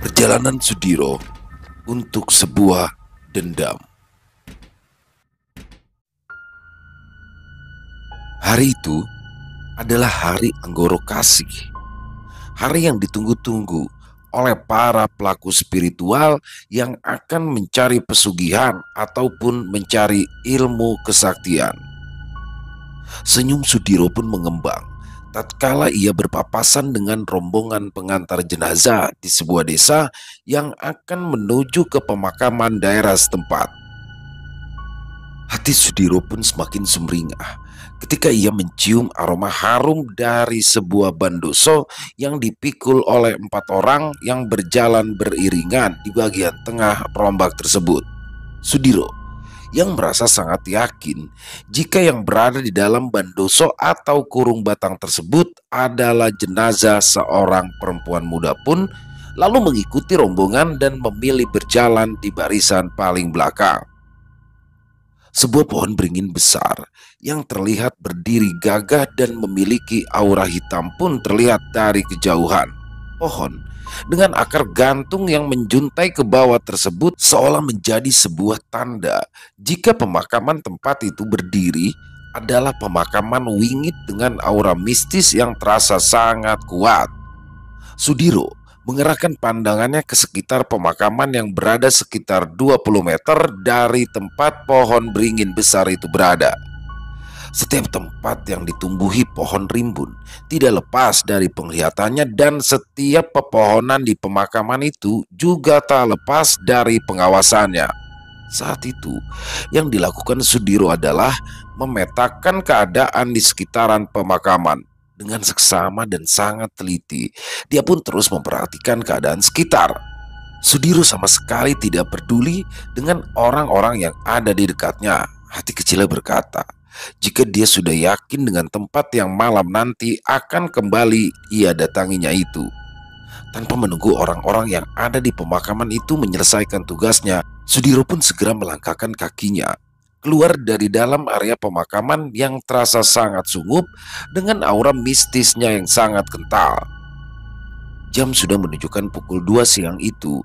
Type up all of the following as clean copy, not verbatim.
Perjalanan Sudiro untuk sebuah dendam. Hari itu adalah hari Anggoro Kasih. Hari yang ditunggu-tunggu oleh para pelaku spiritual yang akan mencari pesugihan ataupun mencari ilmu kesaktian. Senyum Sudiro pun mengembang tatkala ia berpapasan dengan rombongan pengantar jenazah di sebuah desa yang akan menuju ke pemakaman daerah setempat. Hati Sudiro pun semakin sumringah ketika ia mencium aroma harum dari sebuah bandoso yang dipikul oleh 4 orang yang berjalan beriringan di bagian tengah rombak tersebut. Sudiro yang merasa sangat yakin jika yang berada di dalam bandoso atau kurung batang tersebut adalah jenazah seorang perempuan muda pun lalu mengikuti rombongan dan memilih berjalan di barisan paling belakang. Sebuah pohon beringin besar yang terlihat berdiri gagah dan memiliki aura hitam pun terlihat dari kejauhan. Pohon dengan akar gantung yang menjuntai ke bawah tersebut seolah menjadi sebuah tanda jika pemakaman tempat itu berdiri adalah pemakaman wingit dengan aura mistis yang terasa sangat kuat. Sudiro mengerahkan pandangannya ke sekitar pemakaman yang berada sekitar 20 meter dari tempat pohon beringin besar itu berada. Setiap tempat yang ditumbuhi pohon rimbun tidak lepas dari penglihatannya dan setiap pepohonan di pemakaman itu juga tak lepas dari pengawasannya. Saat itu yang dilakukan Sudiro adalah memetakan keadaan di sekitaran pemakaman. Dengan seksama dan sangat teliti, dia pun terus memperhatikan keadaan sekitar. Sudiro sama sekali tidak peduli dengan orang-orang yang ada di dekatnya. Hati kecilnya berkata, jika dia sudah yakin dengan tempat yang malam nanti akan kembali ia datanginya itu. Tanpa menunggu orang-orang yang ada di pemakaman itu menyelesaikan tugasnya, Sudiro pun segera melangkahkan kakinya keluar dari dalam area pemakaman yang terasa sangat sungup dengan aura mistisnya yang sangat kental. Jam sudah menunjukkan pukul 2 siang itu.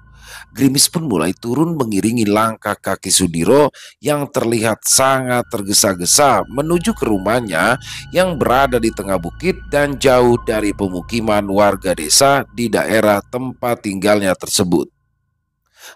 Gerimis pun mulai turun mengiringi langkah kaki Sudiro yang terlihat sangat tergesa-gesa menuju ke rumahnya yang berada di tengah bukit dan jauh dari pemukiman warga desa di daerah tempat tinggalnya tersebut.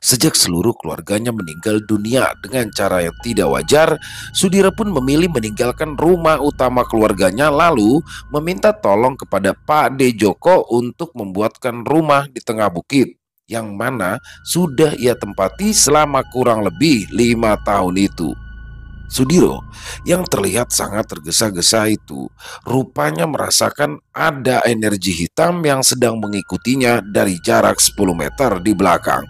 Sejak seluruh keluarganya meninggal dunia dengan cara yang tidak wajar, Sudiro pun memilih meninggalkan rumah utama keluarganya lalu meminta tolong kepada Pak De Joko untuk membuatkan rumah di tengah bukit yang mana sudah ia tempati selama kurang lebih 5 tahun itu. Sudiro yang terlihat sangat tergesa-gesa itu rupanya merasakan ada energi hitam yang sedang mengikutinya dari jarak 10 meter di belakang.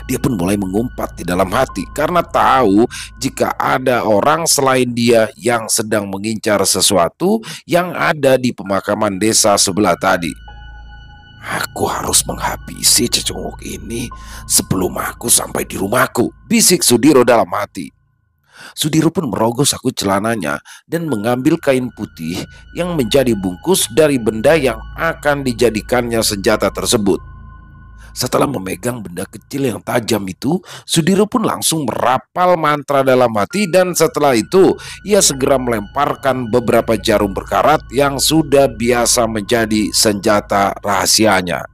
Dia pun mulai mengumpat di dalam hati karena tahu jika ada orang selain dia yang sedang mengincar sesuatu yang ada di pemakaman desa sebelah tadi. Aku harus menghabisi cecunguk ini sebelum aku sampai di rumahku, bisik Sudiro dalam hati. Sudiro pun merogoh saku celananya dan mengambil kain putih yang menjadi bungkus dari benda yang akan dijadikannya senjata tersebut. Setelah memegang benda kecil yang tajam itu, Sudiro pun langsung merapal mantra dalam hati dan setelah itu ia segera melemparkan beberapa jarum berkarat yang sudah biasa menjadi senjata rahasianya.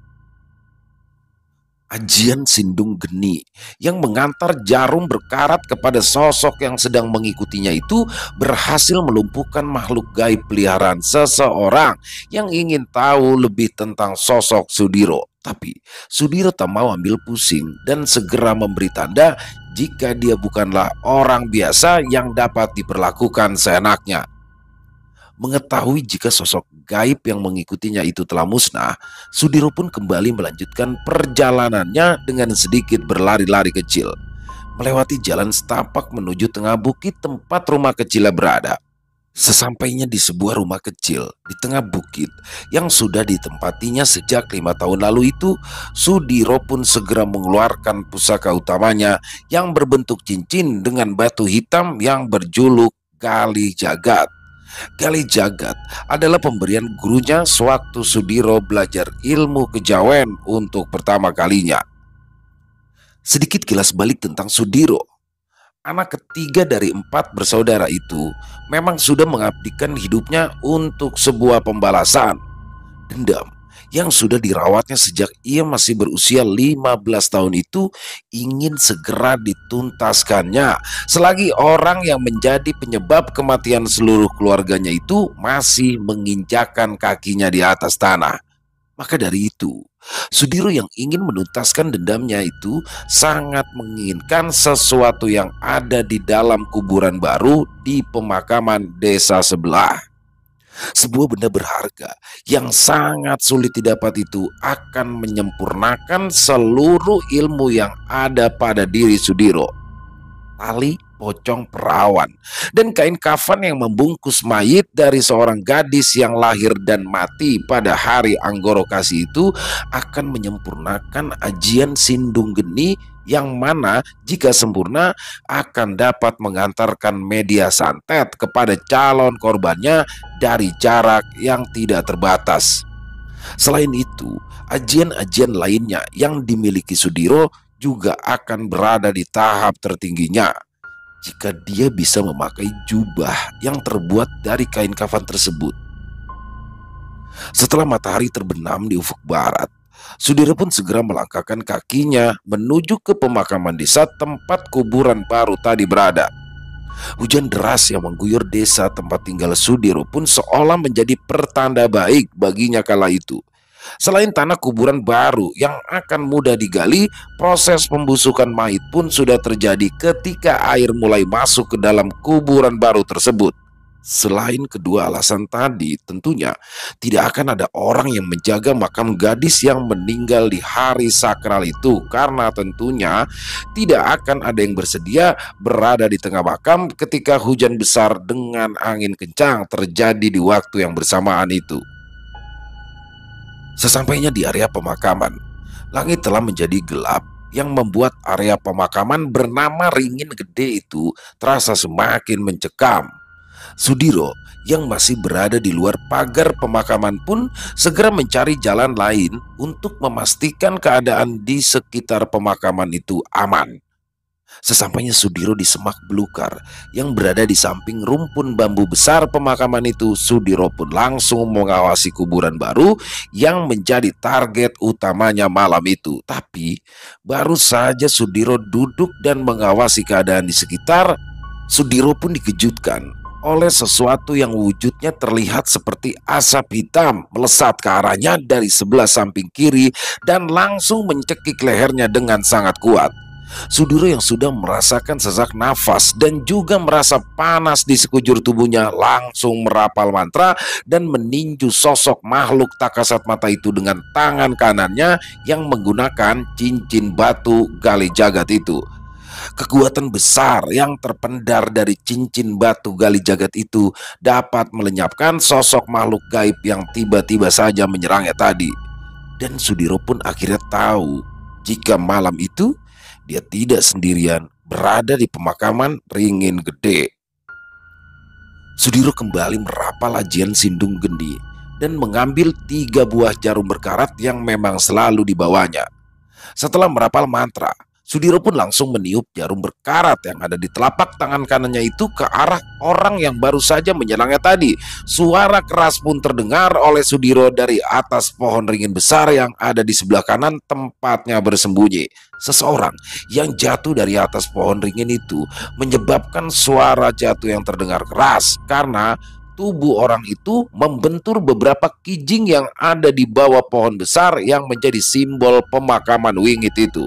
Ajian Sindung Geni yang mengantar jarum berkarat kepada sosok yang sedang mengikutinya itu berhasil melumpuhkan makhluk gaib peliharaan seseorang yang ingin tahu lebih tentang sosok Sudiro. Tapi Sudiro tak mau ambil pusing dan segera memberi tanda jika dia bukanlah orang biasa yang dapat diperlakukan seenaknya. Mengetahui jika sosok gaib yang mengikutinya itu telah musnah, Sudiro pun kembali melanjutkan perjalanannya dengan sedikit berlari-lari kecil, melewati jalan setapak menuju tengah bukit tempat rumah kecilnya berada. Sesampainya di sebuah rumah kecil di tengah bukit yang sudah ditempatinya sejak 5 tahun lalu itu, Sudiro pun segera mengeluarkan pusaka utamanya yang berbentuk cincin dengan batu hitam yang berjuluk Kali Jagat. Gali Jagat adalah pemberian gurunya sewaktu Sudiro belajar ilmu kejawen untuk pertama kalinya. Sedikit kilas balik tentang Sudiro. Anak ketiga dari 4 bersaudara itu memang sudah mengabdikan hidupnya untuk sebuah pembalasan dendam yang sudah dirawatnya sejak ia masih berusia 15 tahun itu ingin segera dituntaskannya selagi orang yang menjadi penyebab kematian seluruh keluarganya itu masih menginjakan kakinya di atas tanah. Maka dari itu, Sudiro yang ingin menuntaskan dendamnya itu sangat menginginkan sesuatu yang ada di dalam kuburan baru di pemakaman desa sebelah. Sebuah benda berharga yang sangat sulit didapat itu akan menyempurnakan seluruh ilmu yang ada pada diri Sudiro. Tali pocong perawan dan kain kafan yang membungkus mayit dari seorang gadis yang lahir dan mati pada hari Anggoro Kasi itu akan menyempurnakan ajian Sindung Geni yang mana jika sempurna akan dapat mengantarkan media santet kepada calon korbannya dari jarak yang tidak terbatas. Selain itu, ajian-ajian lainnya yang dimiliki Sudiro juga akan berada di tahap tertingginya. Jika dia bisa memakai jubah yang terbuat dari kain kafan tersebut. Setelah matahari terbenam di ufuk barat, Sudiro pun segera melangkahkan kakinya menuju ke pemakaman desa tempat kuburan baru tadi berada. Hujan deras yang mengguyur desa tempat tinggal Sudiro pun seolah menjadi pertanda baik baginya kala itu. Selain tanah kuburan baru yang akan mudah digali, proses pembusukan mayit pun sudah terjadi ketika air mulai masuk ke dalam kuburan baru tersebut. Selain kedua alasan tadi, tentunya tidak akan ada orang yang menjaga makam gadis yang meninggal di hari sakral itu, karena tentunya tidak akan ada yang bersedia berada di tengah makam ketika hujan besar dengan angin kencang terjadi di waktu yang bersamaan itu. Sesampainya di area pemakaman, langit telah menjadi gelap yang membuat area pemakaman bernama Ringin Gede itu terasa semakin mencekam. Sudiro yang masih berada di luar pagar pemakaman pun segera mencari jalan lain untuk memastikan keadaan di sekitar pemakaman itu aman. Sesampainya Sudiro di semak belukar yang berada di samping rumpun bambu besar pemakaman itu, Sudiro pun langsung mengawasi kuburan baru yang menjadi target utamanya malam itu. Tapi baru saja Sudiro duduk dan mengawasi keadaan di sekitar, Sudiro pun dikejutkan oleh sesuatu yang wujudnya terlihat seperti asap hitam melesat ke arahnya dari sebelah samping kiri dan langsung mencekik lehernya dengan sangat kuat. Sudiro yang sudah merasakan sesak nafas dan juga merasa panas di sekujur tubuhnya langsung merapal mantra dan meninju sosok makhluk tak kasat mata itu dengan tangan kanannya yang menggunakan cincin batu Gali Jagat itu. Kekuatan besar yang terpendar dari cincin batu Gali Jagat itu dapat melenyapkan sosok makhluk gaib yang tiba-tiba saja menyerangnya tadi. Dan Sudiro pun akhirnya tahu jika malam itu dia tidak sendirian berada di pemakaman Ringin Gede. Sudiro kembali merapal ajian Sindung Geni dan mengambil 3 buah jarum berkarat yang memang selalu dibawanya. Setelah merapal mantra, Sudiro pun langsung meniup jarum berkarat yang ada di telapak tangan kanannya itu ke arah orang yang baru saja menyerangnya tadi. Suara keras pun terdengar oleh Sudiro dari atas pohon ringin besar yang ada di sebelah kanan tempatnya bersembunyi. Seseorang yang jatuh dari atas pohon ringin itu menyebabkan suara jatuh yang terdengar keras karena tubuh orang itu membentur beberapa kijing yang ada di bawah pohon besar yang menjadi simbol pemakaman Wingit itu.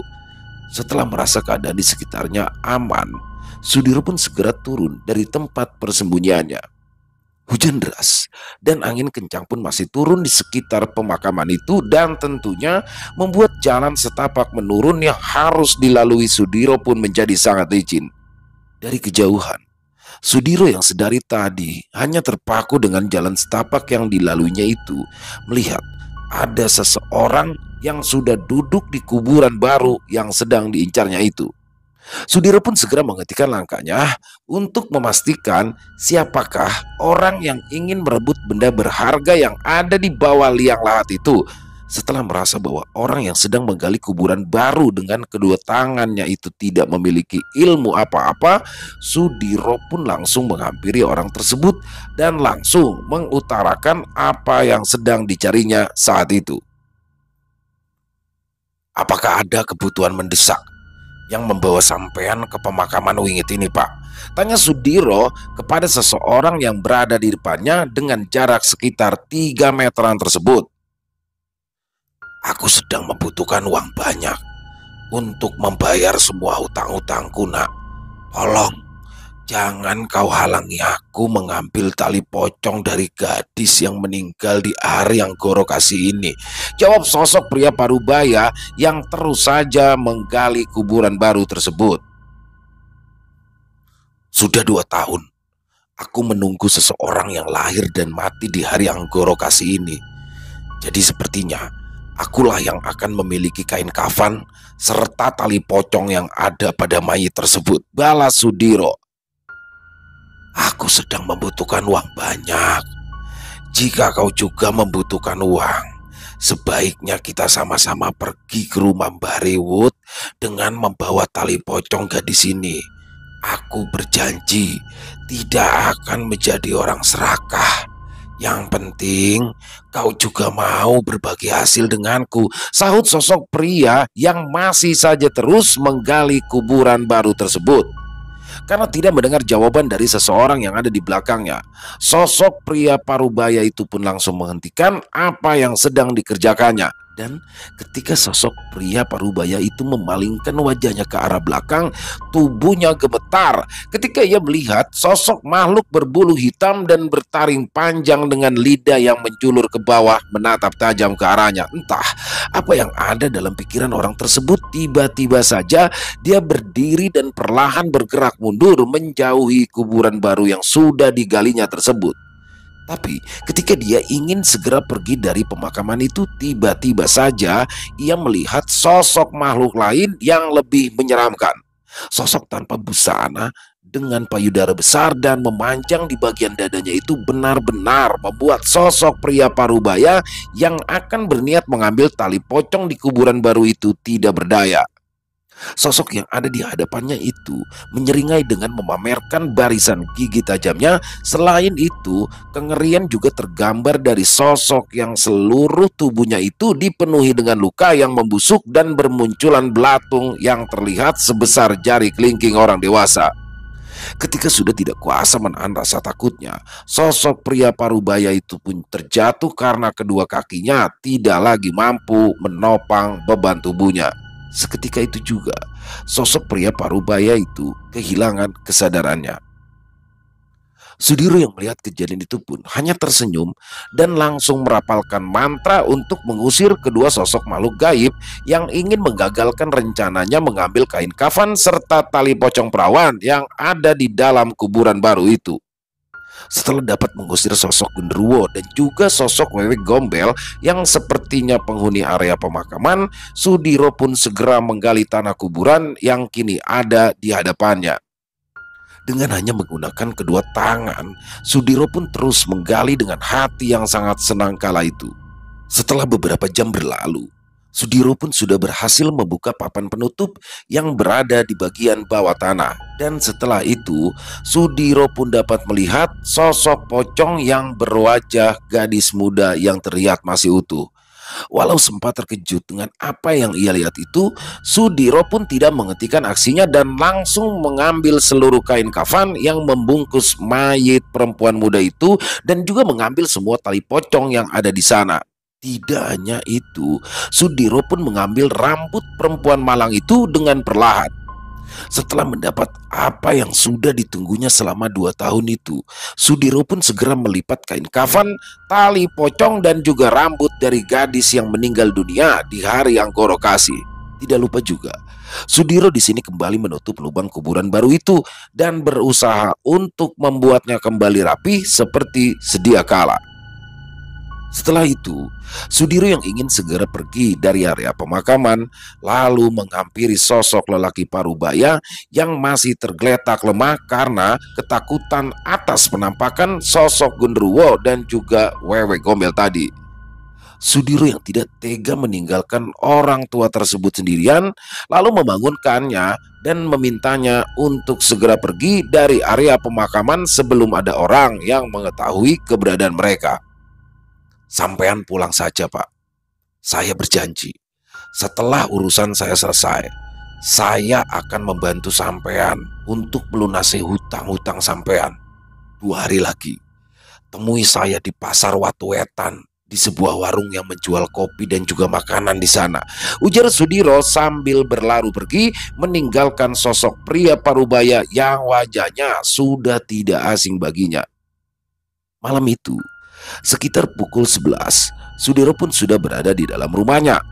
Setelah merasa keadaan di sekitarnya aman, Sudiro pun segera turun dari tempat persembunyiannya. Hujan deras dan angin kencang pun masih turun di sekitar pemakaman itu dan tentunya membuat jalan setapak menurun yang harus dilalui Sudiro pun menjadi sangat licin. Dari kejauhan, Sudiro yang sedari tadi hanya terpaku dengan jalan setapak yang dilaluinya itu melihat ada seseorang yang sudah duduk di kuburan baru yang sedang diincarnya itu. Sudiro pun segera menghentikan langkahnya untuk memastikan siapakah orang yang ingin merebut benda berharga yang ada di bawah liang lahat itu. Setelah merasa bahwa orang yang sedang menggali kuburan baru dengan kedua tangannya itu tidak memiliki ilmu apa-apa, Sudiro pun langsung menghampiri orang tersebut dan langsung mengutarakan apa yang sedang dicarinya saat itu. "Apakah ada kebutuhan mendesak yang membawa sampean ke pemakaman Wingit ini, Pak?" tanya Sudiro kepada seseorang yang berada di depannya dengan jarak sekitar 3 meteran tersebut. "Aku sedang membutuhkan uang banyak untuk membayar semua hutang-hutangku, nak. Tolong, jangan kau halangi aku mengambil tali pocong dari gadis yang meninggal di hari yang Goro kasih ini," jawab sosok pria parubaya yang terus saja menggali kuburan baru tersebut. "Sudah 2 tahun aku menunggu seseorang yang lahir dan mati di hari Anggoro kasih ini. Jadi sepertinya akulah yang akan memiliki kain kafan serta tali pocong yang ada pada mayat tersebut," balas Sudiro. "Aku sedang membutuhkan uang banyak. Jika kau juga membutuhkan uang, sebaiknya kita sama-sama pergi ke rumah Mbah Rewut dengan membawa tali pocong gadis ini. Aku berjanji tidak akan menjadi orang serakah. Yang penting kau juga mau berbagi hasil denganku," sahut sosok pria yang masih saja terus menggali kuburan baru tersebut. Karena tidak mendengar jawaban dari seseorang yang ada di belakangnya, sosok pria parubaya itu pun langsung menghentikan apa yang sedang dikerjakannya. Dan ketika sosok pria parubaya itu memalingkan wajahnya ke arah belakang, tubuhnya gemetar ketika ia melihat sosok makhluk berbulu hitam dan bertaring panjang dengan lidah yang menjulur ke bawah menatap tajam ke arahnya. Entah apa yang ada dalam pikiran orang tersebut, tiba-tiba saja dia berdiri dan perlahan bergerak mundur menjauhi kuburan baru yang sudah digalinya tersebut. Tapi ketika dia ingin segera pergi dari pemakaman itu, tiba-tiba saja ia melihat sosok makhluk lain yang lebih menyeramkan. Sosok tanpa busana dengan payudara besar dan memanjang di bagian dadanya itu benar-benar membuat sosok pria parubaya yang akan berniat mengambil tali pocong di kuburan baru itu tidak berdaya. Sosok yang ada di hadapannya itu menyeringai dengan memamerkan barisan gigi tajamnya. Selain itu, kengerian juga tergambar dari sosok yang seluruh tubuhnya itu dipenuhi dengan luka yang membusuk dan bermunculan belatung yang terlihat sebesar jari kelingking orang dewasa. Ketika sudah tidak kuasa menahan rasa takutnya, sosok pria parubaya itu pun terjatuh karena kedua kakinya tidak lagi mampu menopang beban tubuhnya. Seketika itu juga sosok pria parubaya itu kehilangan kesadarannya. Sudiro yang melihat kejadian itu pun hanya tersenyum dan langsung merapalkan mantra untuk mengusir kedua sosok makhluk gaib yang ingin menggagalkan rencananya mengambil kain kafan serta tali pocong perawan yang ada di dalam kuburan baru itu. Setelah dapat mengusir sosok genderuwo dan juga sosok wewe gombel yang sepertinya penghuni area pemakaman, Sudiro pun segera menggali tanah kuburan yang kini ada di hadapannya. Dengan hanya menggunakan kedua tangan, Sudiro pun terus menggali dengan hati yang sangat senang kala itu. Setelah beberapa jam berlalu, Sudiro pun sudah berhasil membuka papan penutup yang berada di bagian bawah tanah. Dan setelah itu, Sudiro pun dapat melihat sosok pocong yang berwajah gadis muda yang terlihat masih utuh. Walau sempat terkejut dengan apa yang ia lihat itu, Sudiro pun tidak menghentikan aksinya dan langsung mengambil seluruh kain kafan yang membungkus mayit perempuan muda itu dan juga mengambil semua tali pocong yang ada di sana. Tidak hanya itu, Sudiro pun mengambil rambut perempuan malang itu dengan perlahan. Setelah mendapat apa yang sudah ditunggunya selama 2 tahun itu, Sudiro pun segera melipat kain kafan, tali pocong dan juga rambut dari gadis yang meninggal dunia di hari Anggoro kasih. Tidak lupa juga, Sudiro di sini kembali menutup lubang kuburan baru itu dan berusaha untuk membuatnya kembali rapi seperti sedia kala. Setelah itu, Sudiro yang ingin segera pergi dari area pemakaman lalu menghampiri sosok lelaki parubaya yang masih tergeletak lemah karena ketakutan atas penampakan sosok Gundurwo dan juga Wewe Gombel tadi. Sudiro yang tidak tega meninggalkan orang tua tersebut sendirian lalu membangunkannya dan memintanya untuk segera pergi dari area pemakaman sebelum ada orang yang mengetahui keberadaan mereka. "Sampean pulang saja, Pak. Saya berjanji, setelah urusan saya selesai, saya akan membantu sampean untuk melunasi hutang-hutang sampean. 2 hari lagi, temui saya di Pasar Watu Wetan, di sebuah warung yang menjual kopi dan juga makanan di sana," ujar Sudiro sambil berlalu pergi meninggalkan sosok pria parubaya yang wajahnya sudah tidak asing baginya. Malam itu, sekitar pukul 11, Sudiro pun sudah berada di dalam rumahnya.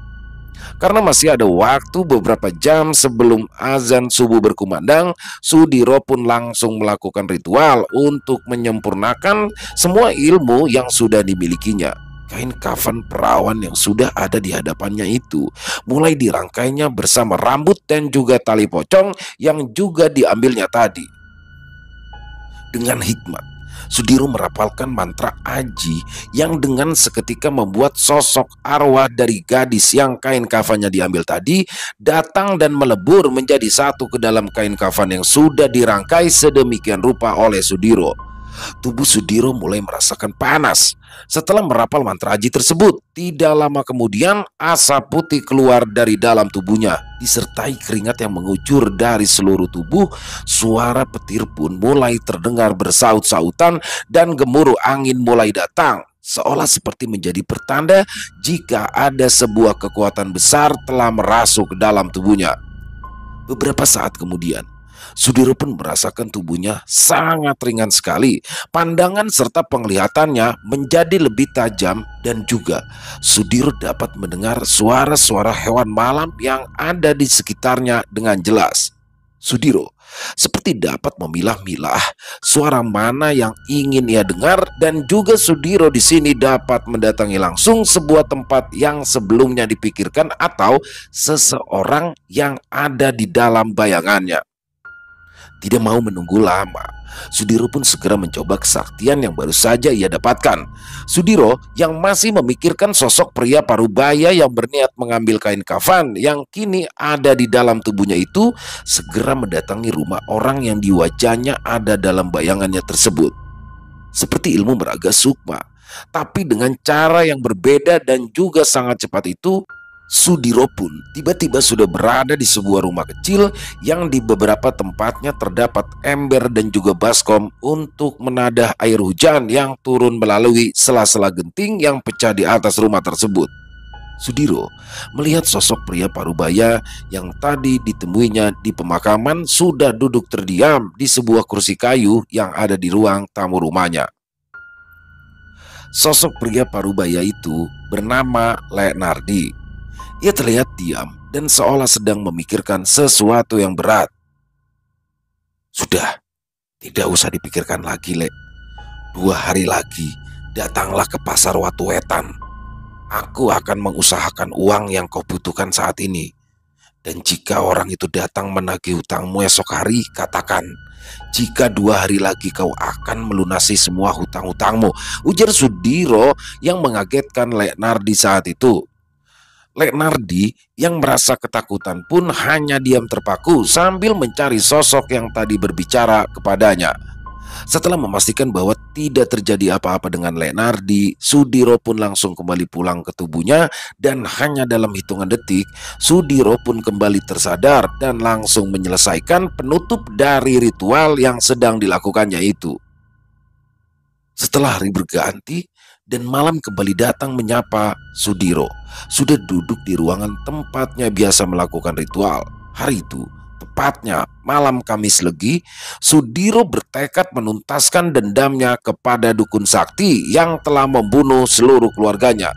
Karena masih ada waktu beberapa jam sebelum azan subuh berkumandang, Sudiro pun langsung melakukan ritual untuk menyempurnakan semua ilmu yang sudah dimilikinya. Kain kafan perawan yang sudah ada di hadapannya itu mulai dirangkainya bersama rambut dan juga tali pocong yang juga diambilnya tadi. Dengan hikmat, Sudiro merapalkan mantra aji yang dengan seketika membuat sosok arwah dari gadis yang kain kafannya diambil tadi datang dan melebur menjadi satu ke dalam kain kafan yang sudah dirangkai sedemikian rupa oleh Sudiro. Tubuh Sudiro mulai merasakan panas. Setelah merapal mantra aji tersebut, tidak lama kemudian asap putih keluar dari dalam tubuhnya. Disertai keringat yang mengucur dari seluruh tubuh, suara petir pun mulai terdengar bersaut-sautan dan gemuruh angin mulai datang, seolah seperti menjadi pertanda jika ada sebuah kekuatan besar telah merasuk ke dalam tubuhnya. Beberapa saat kemudian, Sudiro pun merasakan tubuhnya sangat ringan sekali. Pandangan serta penglihatannya menjadi lebih tajam dan juga Sudiro dapat mendengar suara-suara hewan malam yang ada di sekitarnya dengan jelas. Sudiro seperti dapat memilah-milah suara mana yang ingin ia dengar dan juga Sudiro di sini dapat mendatangi langsung sebuah tempat yang sebelumnya dipikirkan atau seseorang yang ada di dalam bayangannya. Tidak mau menunggu lama, Sudiro pun segera mencoba kesaktian yang baru saja ia dapatkan. Sudiro yang masih memikirkan sosok pria parubaya yang berniat mengambil kain kafan yang kini ada di dalam tubuhnya itu segera mendatangi rumah orang yang di wajahnya ada dalam bayangannya tersebut. Seperti ilmu meraga sukma, tapi dengan cara yang berbeda dan juga sangat cepat itu, Sudiro pun tiba-tiba sudah berada di sebuah rumah kecil yang di beberapa tempatnya terdapat ember dan juga baskom untuk menadah air hujan yang turun melalui sela-sela genting yang pecah di atas rumah tersebut. Sudiro melihat sosok pria parubaya yang tadi ditemuinya di pemakaman sudah duduk terdiam di sebuah kursi kayu yang ada di ruang tamu rumahnya. Sosok pria parubaya itu bernama Leonardi. Ia terlihat diam dan seolah sedang memikirkan sesuatu yang berat. "Sudah, tidak usah dipikirkan lagi, Lek. 2 hari lagi, datanglah ke Pasar Watu Wetan. Aku akan mengusahakan uang yang kau butuhkan saat ini. Dan jika orang itu datang menagih hutangmu esok hari, katakan, jika 2 hari lagi kau akan melunasi semua hutang-hutangmu," ujar Sudiro yang mengagetkan Leonardi saat itu. Leonardi yang merasa ketakutan pun hanya diam terpaku sambil mencari sosok yang tadi berbicara kepadanya. Setelah memastikan bahwa tidak terjadi apa-apa dengan Leonardi, Sudiro pun langsung kembali pulang ke tubuhnya dan hanya dalam hitungan detik, Sudiro pun kembali tersadar dan langsung menyelesaikan penutup dari ritual yang sedang dilakukannya itu. Setelah hari berganti dan malam kembali datang menyapa, Sudiro sudah duduk di ruangan tempatnya biasa melakukan ritual. Hari itu, tepatnya malam Kamis Legi, Sudiro bertekad menuntaskan dendamnya kepada Dukun Sakti yang telah membunuh seluruh keluarganya.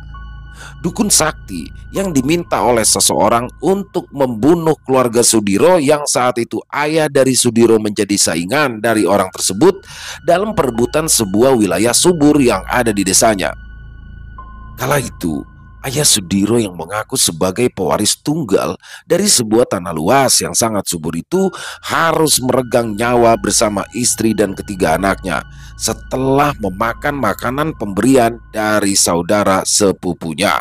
Dukun Sakti yang diminta oleh seseorang untuk membunuh keluarga Sudiro yang saat itu ayah dari Sudiro menjadi saingan dari orang tersebut dalam perebutan sebuah wilayah subur yang ada di desanya. Kala itu, ayah Sudiro yang mengaku sebagai pewaris tunggal dari sebuah tanah luas yang sangat subur itu harus meregang nyawa bersama istri dan ketiga anaknya setelah memakan makanan pemberian dari saudara sepupunya.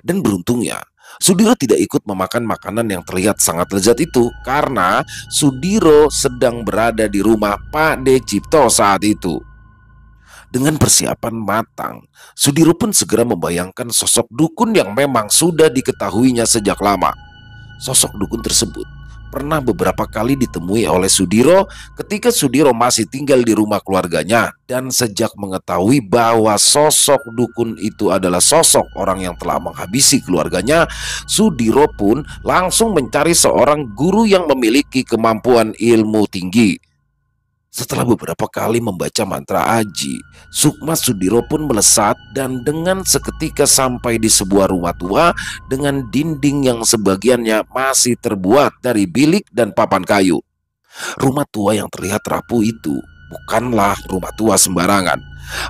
Dan beruntungnya, Sudiro tidak ikut memakan makanan yang terlihat sangat lezat itu karena Sudiro sedang berada di rumah Pak De Cipto saat itu. Dengan persiapan matang, Sudiro pun segera membayangkan sosok dukun yang memang sudah diketahuinya sejak lama. Sosok dukun tersebut pernah beberapa kali ditemui oleh Sudiro ketika Sudiro masih tinggal di rumah keluarganya, dan sejak mengetahui bahwa sosok dukun itu adalah sosok orang yang telah menghabisi keluarganya, Sudiro pun langsung mencari seorang guru yang memiliki kemampuan ilmu tinggi. Setelah beberapa kali membaca mantra aji, sukma Sudiro pun melesat dan dengan seketika sampai di sebuah rumah tua dengan dinding yang sebagiannya masih terbuat dari bilik dan papan kayu. Rumah tua yang terlihat rapuh itu bukanlah rumah tua sembarangan.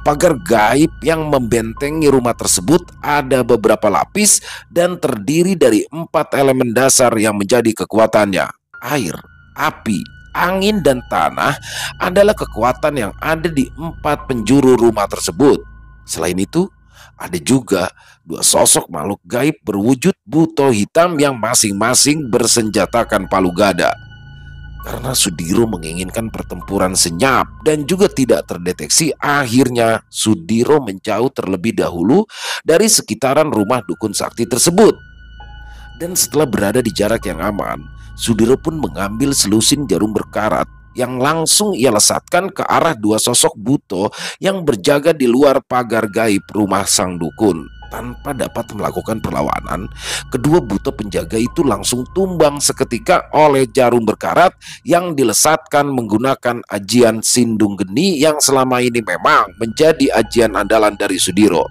Pagar gaib yang membentengi rumah tersebut ada beberapa lapis dan terdiri dari 4 elemen dasar yang menjadi kekuatannya. Air, api, angin, dan tanah adalah kekuatan yang ada di 4 penjuru rumah tersebut. Selain itu, ada juga 2 sosok makhluk gaib berwujud buto hitam yang masing-masing bersenjatakan palu gada. Karena Sudiro menginginkan pertempuran senyap dan juga tidak terdeteksi, akhirnya Sudiro menjauh terlebih dahulu dari sekitaran rumah dukun sakti tersebut. Dan setelah berada di jarak yang aman, Sudiro pun mengambil selusin jarum berkarat yang langsung ia lesatkan ke arah 2 sosok buto yang berjaga di luar pagar gaib rumah sang dukun. Tanpa dapat melakukan perlawanan, kedua buto penjaga itu langsung tumbang seketika oleh jarum berkarat yang dilesatkan menggunakan ajian Sindung Geni yang selama ini memang menjadi ajian andalan dari Sudiro.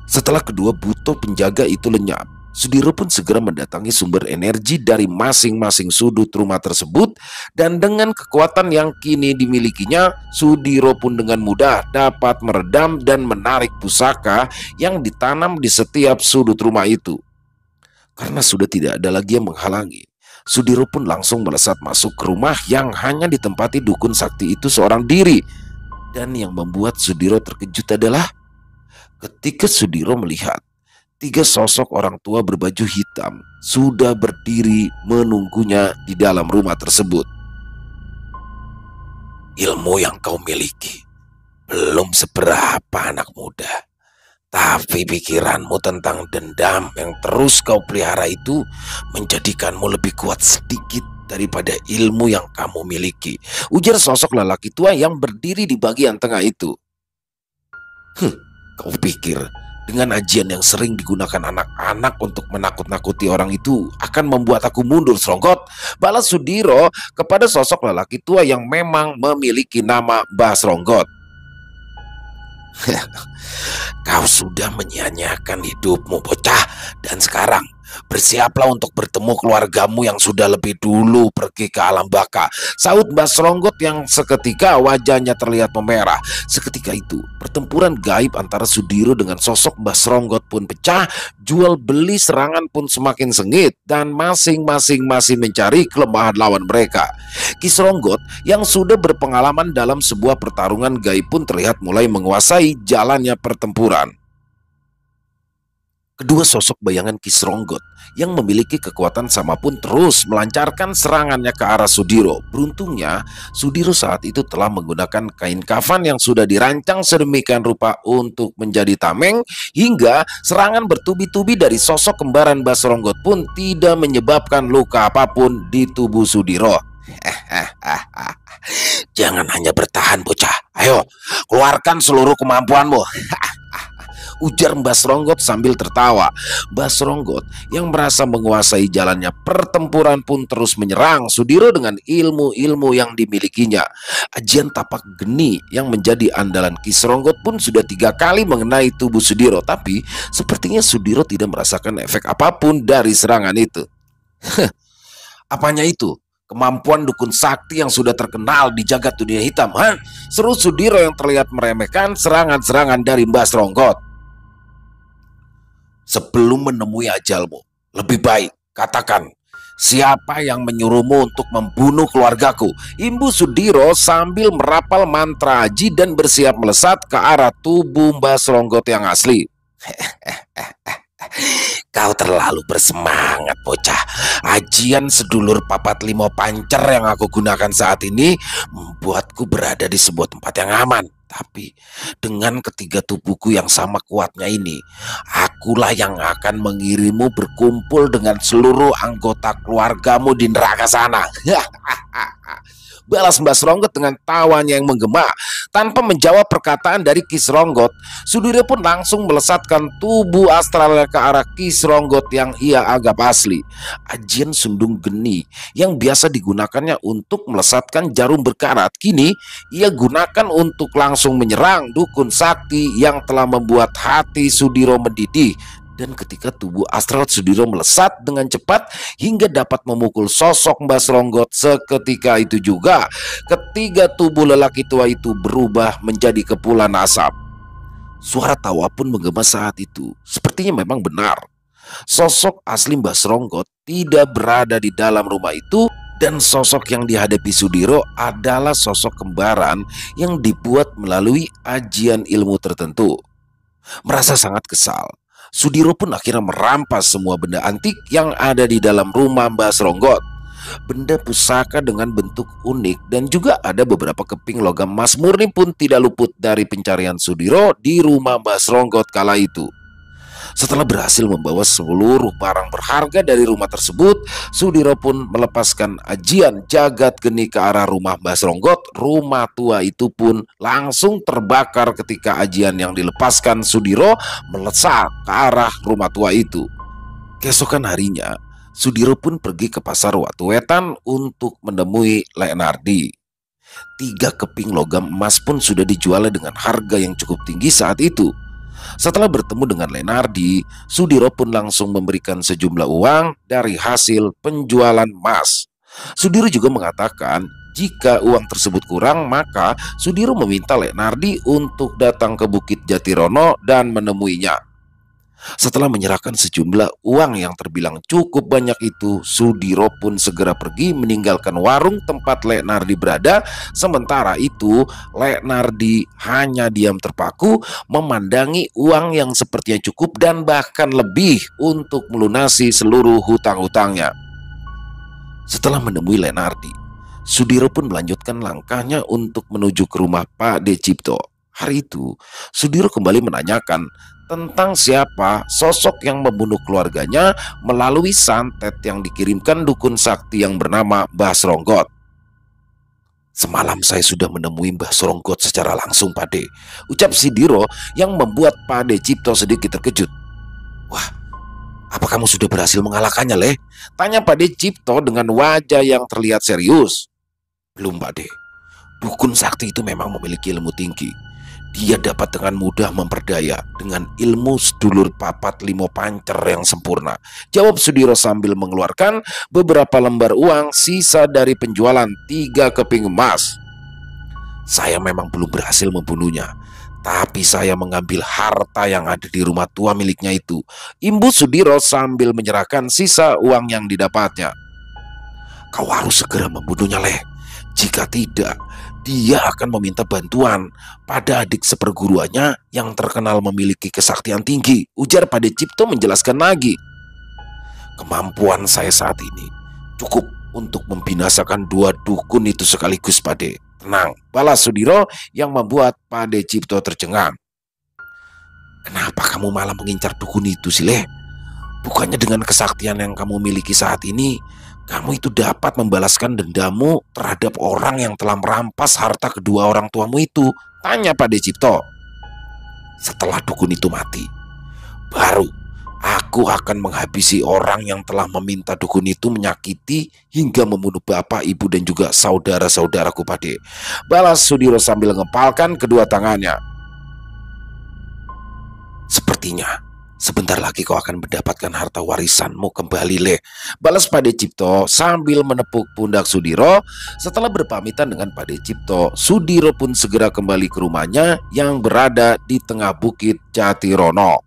Setelah kedua buto penjaga itu lenyap, Sudiro pun segera mendatangi sumber energi dari masing-masing sudut rumah tersebut, dan dengan kekuatan yang kini dimilikinya, Sudiro pun dengan mudah dapat meredam dan menarik pusaka yang ditanam di setiap sudut rumah itu. Karena sudah tidak ada lagi yang menghalangi, Sudiro pun langsung melesat masuk ke rumah yang hanya ditempati dukun sakti itu seorang diri. Dan yang membuat Sudiro terkejut adalah ketika Sudiro melihat 3 sosok orang tua berbaju hitam sudah berdiri menunggunya di dalam rumah tersebut. Ilmu yang kau miliki belum seberapa, anak muda. Tapi pikiranmu tentang dendam yang terus kau pelihara itu menjadikanmu lebih kuat sedikit daripada ilmu yang kamu miliki, ujar sosok lelaki tua yang berdiri di bagian tengah itu. Kau pikir dengan ajian yang sering digunakan anak-anak untuk menakut-nakuti orang itu akan membuat aku mundur, Sronggot? Balas Sudiro kepada sosok lelaki tua yang memang memiliki nama Mbah Sronggot. Kau sudah menyia-nyiakan hidupmu, bocah, dan sekarang bersiaplah untuk bertemu keluargamu yang sudah lebih dulu pergi ke alam baka, sahut Mbah Sronggot yang seketika wajahnya terlihat memerah. Seketika itu, pertempuran gaib antara Sudiro dengan sosok Mbah Sronggot pun pecah, jual beli serangan pun semakin sengit, dan masing-masing masih mencari kelemahan lawan mereka. Ki Sronggot yang sudah berpengalaman dalam sebuah pertarungan gaib pun terlihat mulai menguasai jalannya pertempuran. Kedua sosok bayangan Ki Sronggot yang memiliki kekuatan sama pun terus melancarkan serangannya ke arah Sudiro. Beruntungnya, Sudiro saat itu telah menggunakan kain kafan yang sudah dirancang sedemikian rupa untuk menjadi tameng, hingga serangan bertubi-tubi dari sosok kembaran Mbah Sronggot pun tidak menyebabkan luka apapun di tubuh Sudiro. Jangan hanya bertahan, bocah. Ayo, keluarkan seluruh kemampuanmu, ujar Mbah Sronggot sambil tertawa. Mbah Sronggot yang merasa menguasai jalannya pertempuran pun terus menyerang Sudiro dengan ilmu-ilmu yang dimilikinya. Ajian tapak geni yang menjadi andalan Ki Sronggot pun sudah 3 kali mengenai tubuh Sudiro, tapi sepertinya Sudiro tidak merasakan efek apapun dari serangan itu. Apanya itu? Kemampuan dukun sakti yang sudah terkenal di jagat dunia hitam, ha? Seru Sudiro yang terlihat meremehkan serangan-serangan dari Mbah Sronggot. Sebelum menemui ajalmu, lebih baik katakan, siapa yang menyuruhmu untuk membunuh keluargaku? Imbu Sudiro sambil merapal mantra aji dan bersiap melesat ke arah tubuh Mbah Sronggot yang asli. Kau terlalu bersemangat, bocah. Ajian sedulur papat limo pancer yang aku gunakan saat ini membuatku berada di sebuah tempat yang aman. Tapi dengan ketiga tubuhku yang sama kuatnya ini, akulah yang akan mengirimmu berkumpul dengan seluruh anggota keluargamu di neraka sana. Balas Mbah Sronggot dengan tawanya yang menggema. Tanpa menjawab perkataan dari Ki Sronggot, Sudiro pun langsung melesatkan tubuh astralnya ke arah Ki Sronggot yang ia anggap asli. Ajian sundung geni yang biasa digunakannya untuk melesatkan jarum berkarat, kini ia gunakan untuk langsung menyerang dukun sakti yang telah membuat hati Sudiro mendidih. Dan ketika tubuh astral Sudiro melesat dengan cepat hingga dapat memukul sosok Mbah Sronggot, seketika itu juga ketiga tubuh lelaki tua itu berubah menjadi kepulan asap. Suara tawa pun menggema saat itu. Sepertinya memang benar, sosok asli Mbah Sronggot tidak berada di dalam rumah itu, dan sosok yang dihadapi Sudiro adalah sosok kembaran yang dibuat melalui ajian ilmu tertentu. Merasa sangat kesal, Sudiro pun akhirnya merampas semua benda antik yang ada di dalam rumah Mbah Sronggot. Benda pusaka dengan bentuk unik dan juga ada beberapa keping logam emas murni pun tidak luput dari pencarian Sudiro di rumah Mbah Sronggot kala itu. Setelah berhasil membawa seluruh barang berharga dari rumah tersebut, Sudiro pun melepaskan ajian jagat geni ke arah rumah Mbah Sronggot. Rumah tua itu pun langsung terbakar ketika ajian yang dilepaskan Sudiro melesat ke arah rumah tua itu. Keesokan harinya, Sudiro pun pergi ke pasar Watuwetan untuk menemui Lek Nardi. 3 keping logam emas pun sudah dijual dengan harga yang cukup tinggi saat itu. Setelah bertemu dengan Lek Nardi, Sudiro pun langsung memberikan sejumlah uang dari hasil penjualan emas. Sudiro juga mengatakan jika uang tersebut kurang, maka Sudiro meminta Lek Nardi untuk datang ke Bukit Jatirono dan menemuinya. Setelah menyerahkan sejumlah uang yang terbilang cukup banyak itu, Sudiro pun segera pergi meninggalkan warung tempat Lek Nardi berada. Sementara itu, Lek Nardi hanya diam terpaku memandangi uang yang sepertinya cukup dan bahkan lebih untuk melunasi seluruh hutang-hutangnya. Setelah menemui Lek Nardi, Sudiro pun melanjutkan langkahnya untuk menuju ke rumah Pak De Cipto. Hari itu, Sudiro kembali menanyakan tentang siapa sosok yang membunuh keluarganya melalui santet yang dikirimkan dukun sakti yang bernama Mbah Sronggot. Semalam saya sudah menemui Mbah Sronggot secara langsung, Pade, ucap Sudiro yang membuat Pade Cipto sedikit terkejut. Wah, apa kamu sudah berhasil mengalahkannya, Leh? Tanya Pade Cipto dengan wajah yang terlihat serius. Belum, Pade. Dukun sakti itu memang memiliki ilmu tinggi. Dia dapat dengan mudah memperdaya dengan ilmu sedulur papat limo pancer yang sempurna, jawab Sudiro sambil mengeluarkan beberapa lembar uang sisa dari penjualan 3 keping emas. Saya memang belum berhasil membunuhnya, tapi saya mengambil harta yang ada di rumah tua miliknya itu, imbu Sudiro sambil menyerahkan sisa uang yang didapatnya. Kau harus segera membunuhnya, Leh. Jika tidak, dia akan meminta bantuan pada adik seperguruannya yang terkenal memiliki kesaktian tinggi, ujar Pade Cipto menjelaskan lagi. Kemampuan saya saat ini cukup untuk membinasakan 2 dukun itu sekaligus, Pade. Tenang, balas Sudiro yang membuat Pade Cipto tercengang. Kenapa kamu malah mengincar dukun itu sih, Leh? Bukannya dengan kesaktian yang kamu miliki saat ini, kamu itu dapat membalaskan dendamu terhadap orang yang telah merampas harta kedua orang tuamu itu, tanya Pade Cipto. Setelah dukun itu mati, baru aku akan menghabisi orang yang telah meminta dukun itu menyakiti hingga membunuh bapak, ibu, dan juga saudara-saudaraku, Pade, balas Sudiro sambil ngepalkan kedua tangannya. Sepertinya sebentar lagi kau akan mendapatkan harta warisanmu kembali, Leh, balas Pade Cipto sambil menepuk pundak Sudiro. Setelah berpamitan dengan Pade Cipto, Sudiro pun segera kembali ke rumahnya yang berada di tengah Bukit Jatirono.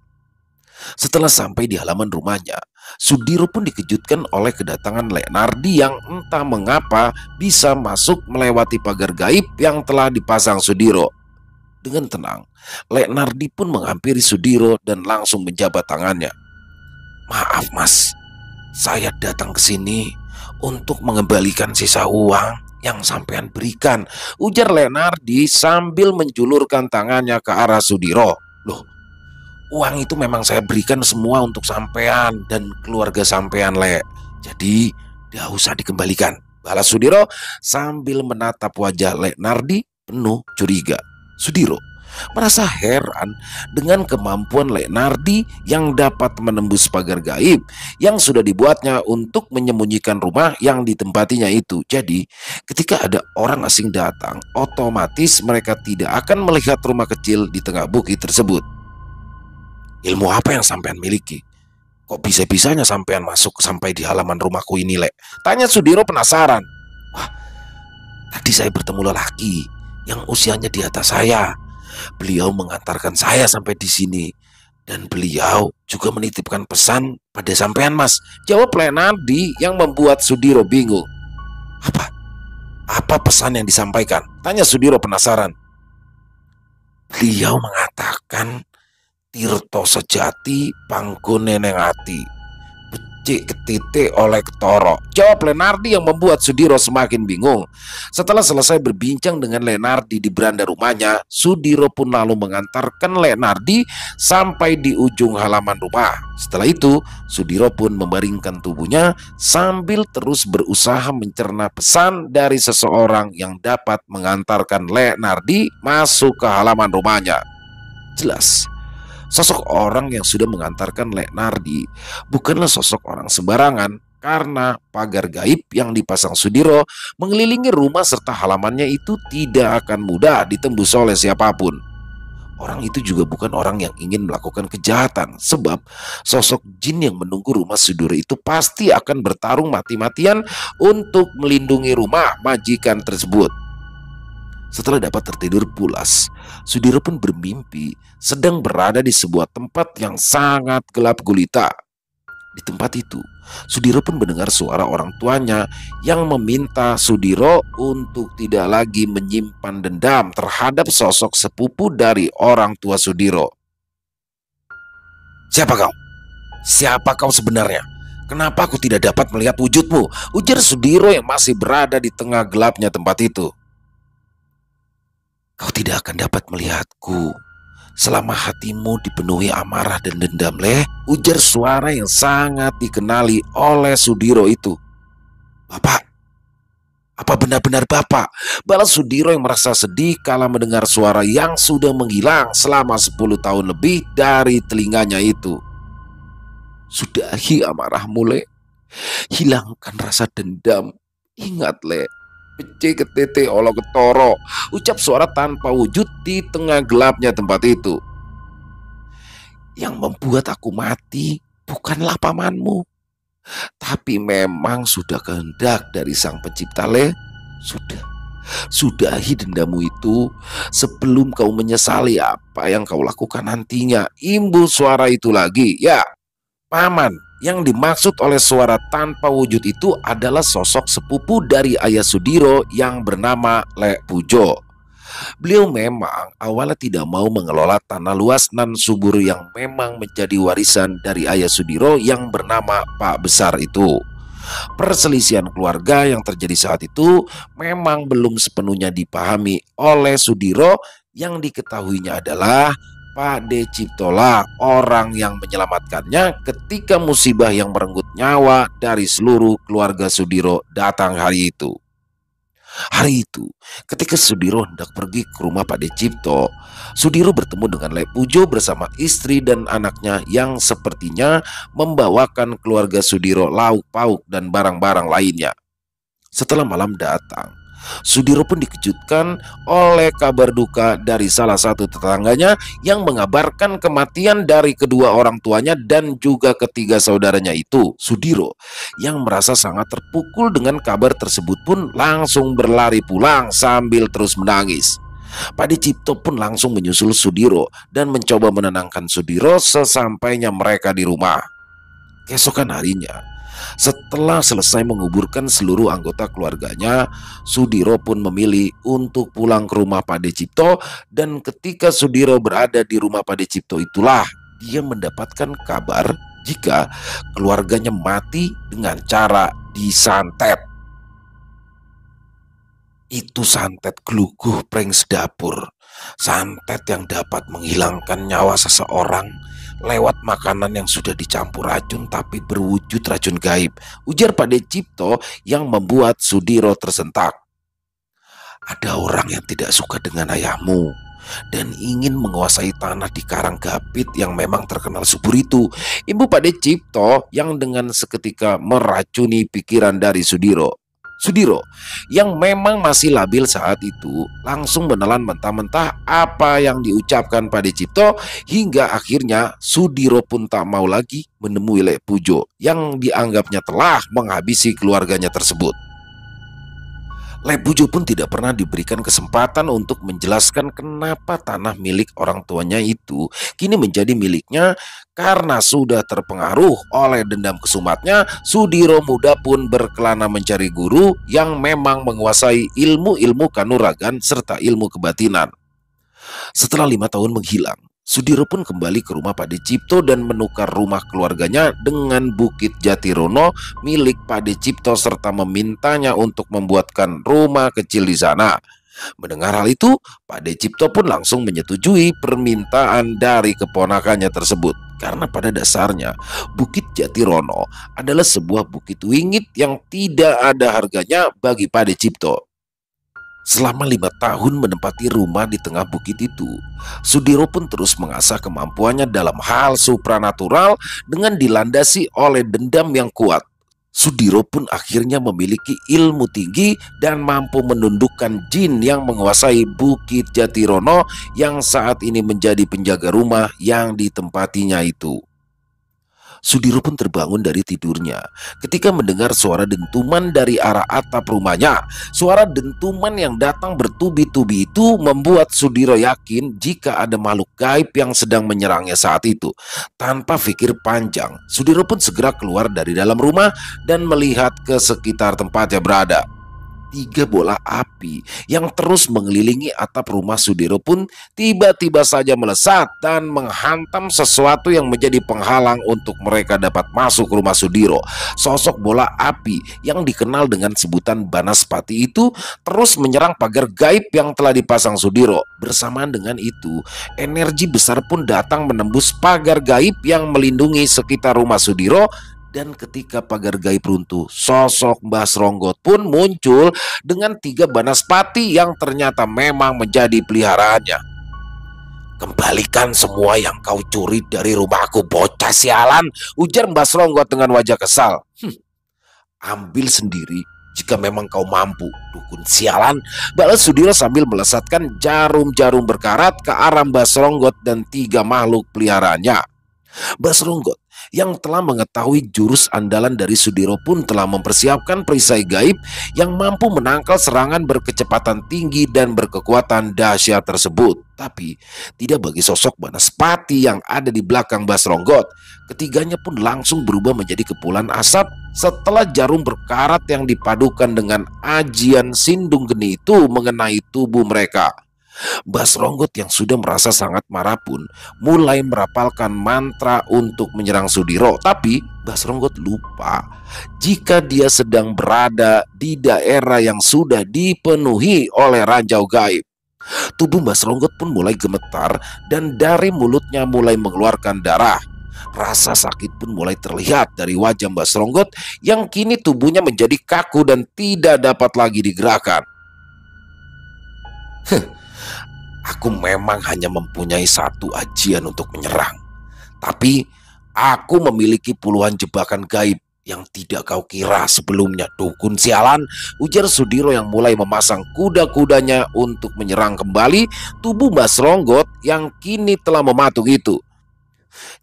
Setelah sampai di halaman rumahnya, Sudiro pun dikejutkan oleh kedatangan Lek Nardi yang entah mengapa bisa masuk melewati pagar gaib yang telah dipasang Sudiro. Dengan tenang, Lek Nardi pun menghampiri Sudiro dan langsung menjabat tangannya. "Maaf mas, saya datang ke sini untuk mengembalikan sisa uang yang sampean berikan," ujar Lek Nardi sambil menjulurkan tangannya ke arah Sudiro. "Loh, uang itu memang saya berikan semua untuk sampean dan keluarga sampean, Lek. Jadi, tidak usah dikembalikan," balas Sudiro sambil menatap wajah Lek Nardi penuh curiga. Sudiro merasa heran dengan kemampuan Lek Nardi yang dapat menembus pagar gaib yang sudah dibuatnya untuk menyembunyikan rumah yang ditempatinya itu. Jadi, ketika ada orang asing datang, otomatis mereka tidak akan melihat rumah kecil di tengah bukit tersebut. "Ilmu apa yang sampean miliki? Kok bisa-bisanya sampean masuk sampai di halaman rumahku ini, Lek?" tanya Sudiro penasaran. "Wah, tadi saya bertemu lelaki yang usianya di atas saya. Beliau mengantarkan saya sampai di sini dan beliau juga menitipkan pesan pada sampean, Mas," jawab Lek Nardi yang membuat Sudiro bingung. "Apa? Apa pesan yang disampaikan?" tanya Sudiro penasaran. "Beliau mengatakan Tirto sejati panggone neng ati, becik ketite oleh ketoro," jawab Lek Nardi yang membuat Sudiro semakin bingung. Setelah selesai berbincang dengan Lek Nardi di beranda rumahnya, Sudiro pun lalu mengantarkan Lek Nardi sampai di ujung halaman rumah. Setelah itu, Sudiro pun membaringkan tubuhnya sambil terus berusaha mencerna pesan dari seseorang yang dapat mengantarkan Lek Nardi masuk ke halaman rumahnya. Jelas, sosok orang yang sudah mengantarkan Lek Nardi bukanlah sosok orang sembarangan, karena pagar gaib yang dipasang Sudiro mengelilingi rumah serta halamannya itu tidak akan mudah ditembus oleh siapapun. Orang itu juga bukan orang yang ingin melakukan kejahatan, sebab sosok jin yang menunggu rumah Sudiro itu pasti akan bertarung mati-matian untuk melindungi rumah majikan tersebut. Setelah dapat tertidur pulas, Sudiro pun bermimpi sedang berada di sebuah tempat yang sangat gelap gulita. Di tempat itu, Sudiro pun mendengar suara orang tuanya yang meminta Sudiro untuk tidak lagi menyimpan dendam terhadap sosok sepupu dari orang tua Sudiro. "Siapa kau? Siapa kau sebenarnya? Kenapa aku tidak dapat melihat wujudmu?" ujar Sudiro yang masih berada di tengah gelapnya tempat itu. "Kau tidak akan dapat melihatku selama hatimu dipenuhi amarah dan dendam, Leh," ujar suara yang sangat dikenali oleh Sudiro itu. "Bapak, apa benar-benar Bapak?" balas Sudiro yang merasa sedih kala mendengar suara yang sudah menghilang selama 10 tahun lebih dari telinganya itu. "Sudahi amarahmu, Le. Hilangkan rasa dendam. Ingat, Le, becik ketete olo ketoro," ucap suara tanpa wujud di tengah gelapnya tempat itu. "Yang membuat aku mati bukanlah pamanmu, tapi memang sudah kehendak dari Sang Pencipta, Le. Sudahi dendammu itu sebelum kau menyesali apa yang kau lakukan nantinya," imbul suara itu lagi. Ya, paman yang dimaksud oleh suara tanpa wujud itu adalah sosok sepupu dari ayah Sudiro yang bernama Lek Pujo. Beliau memang awalnya tidak mau mengelola tanah luas nan subur yang memang menjadi warisan dari ayah Sudiro yang bernama Pak Besar itu. Perselisihan keluarga yang terjadi saat itu memang belum sepenuhnya dipahami oleh Sudiro. Yang diketahuinya adalah Pak De Ciptola orang yang menyelamatkannya ketika musibah yang merenggut nyawa dari seluruh keluarga Sudiro datang hari itu. Hari itu, ketika Sudiro hendak pergi ke rumah Pak De Cipto, Sudiro bertemu dengan Lek Pujo bersama istri dan anaknya yang sepertinya membawakan keluarga Sudiro lauk pauk dan barang-barang lainnya. Setelah malam datang, Sudiro pun dikejutkan oleh kabar duka dari salah satu tetangganya yang mengabarkan kematian dari kedua orang tuanya dan juga ketiga saudaranya itu. Sudiro yang merasa sangat terpukul dengan kabar tersebut pun langsung berlari pulang sambil terus menangis. Pade Cipto pun langsung menyusul Sudiro dan mencoba menenangkan Sudiro sesampainya mereka di rumah. Keesokan harinya, setelah selesai menguburkan seluruh anggota keluarganya, Sudiro pun memilih untuk pulang ke rumah Pade Cipto, dan ketika Sudiro berada di rumah Pade Cipto itulah dia mendapatkan kabar jika keluarganya mati dengan cara disantet. Itu santet geluguh prengs dapur. Santet yang dapat menghilangkan nyawa seseorang lewat makanan yang sudah dicampur racun tapi berwujud racun gaib, ujar Pade Cipto yang membuat Sudiro tersentak. Ada orang yang tidak suka dengan ayahmu dan ingin menguasai tanah di Karanggapit yang memang terkenal subur itu, imbu Pade Cipto yang dengan seketika meracuni pikiran dari Sudiro. Sudiro yang memang masih labil saat itu langsung menelan mentah-mentah apa yang diucapkan Pade Cipto, hingga akhirnya Sudiro pun tak mau lagi menemui Lek Pujo yang dianggapnya telah menghabisi keluarganya tersebut. Lek Pujo pun tidak pernah diberikan kesempatan untuk menjelaskan kenapa tanah milik orang tuanya itu kini menjadi miliknya. Karena sudah terpengaruh oleh dendam kesumatnya, Sudiro muda pun berkelana mencari guru yang memang menguasai ilmu-ilmu kanuragan serta ilmu kebatinan. Setelah 5 tahun menghilang, Sudiro pun kembali ke rumah Pade Cipto dan menukar rumah keluarganya dengan Bukit Jatirono milik Pade Cipto serta memintanya untuk membuatkan rumah kecil di sana. Mendengar hal itu, Pade Cipto pun langsung menyetujui permintaan dari keponakannya tersebut. Karena pada dasarnya Bukit Jatirono adalah sebuah bukit wingit yang tidak ada harganya bagi Pade Cipto. Selama 5 tahun menempati rumah di tengah bukit itu, Sudiro pun terus mengasah kemampuannya dalam hal supranatural dengan dilandasi oleh dendam yang kuat. Sudiro pun akhirnya memiliki ilmu tinggi dan mampu menundukkan jin yang menguasai Bukit Jatirono yang saat ini menjadi penjaga rumah yang ditempatinya itu. Sudiro pun terbangun dari tidurnya ketika mendengar suara dentuman dari arah atap rumahnya. Suara dentuman yang datang bertubi-tubi itu membuat Sudiro yakin jika ada makhluk gaib yang sedang menyerangnya saat itu. Tanpa pikir panjang, Sudiro pun segera keluar dari dalam rumah dan melihat ke sekitar tempatnya berada. 3 bola api yang terus mengelilingi atap rumah Sudiro pun tiba-tiba saja melesat dan menghantam sesuatu yang menjadi penghalang untuk mereka dapat masuk ke rumah Sudiro. Sosok bola api yang dikenal dengan sebutan Banaspati itu terus menyerang pagar gaib yang telah dipasang Sudiro. Bersamaan dengan itu, energi besar pun datang menembus pagar gaib yang melindungi sekitar rumah Sudiro. Dan ketika pagar gaib runtuh, sosok Mbah Sronggot pun muncul dengan 3 Banaspati yang ternyata memang menjadi peliharaannya. Kembalikan semua yang kau curi dari rumahku, bocah sialan, ujar Mbah Sronggot dengan wajah kesal. Ambil sendiri jika memang kau mampu, dukun sialan, balas Sudiro sambil melesatkan jarum-jarum berkarat ke arah Mbah Sronggot dan 3 makhluk peliharaannya. Mbah Sronggot yang telah mengetahui jurus andalan dari Sudiro pun telah mempersiapkan perisai gaib yang mampu menangkal serangan berkecepatan tinggi dan berkekuatan dahsyat tersebut. Tapi tidak bagi sosok Banaspati yang ada di belakang Mbah Sronggot. Ketiganya pun langsung berubah menjadi kepulan asap setelah jarum berkarat yang dipadukan dengan ajian Sindung Geni itu mengenai tubuh mereka. Mbah Sronggot yang sudah merasa sangat marah pun mulai merapalkan mantra untuk menyerang Sudiro. Tapi Mbah Sronggot lupa jika dia sedang berada di daerah yang sudah dipenuhi oleh ranjau gaib. Tubuh Mbah Sronggot pun mulai gemetar dan dari mulutnya mulai mengeluarkan darah. Rasa sakit pun mulai terlihat dari wajah Mbah Sronggot yang kini tubuhnya menjadi kaku dan tidak dapat lagi digerakkan. Aku memang hanya mempunyai 1 ajian untuk menyerang, tapi aku memiliki puluhan jebakan gaib yang tidak kau kira sebelumnya, dukun sialan, ujar Sudiro yang mulai memasang kuda-kudanya untuk menyerang kembali tubuh Mbah Sronggot yang kini telah mematung itu.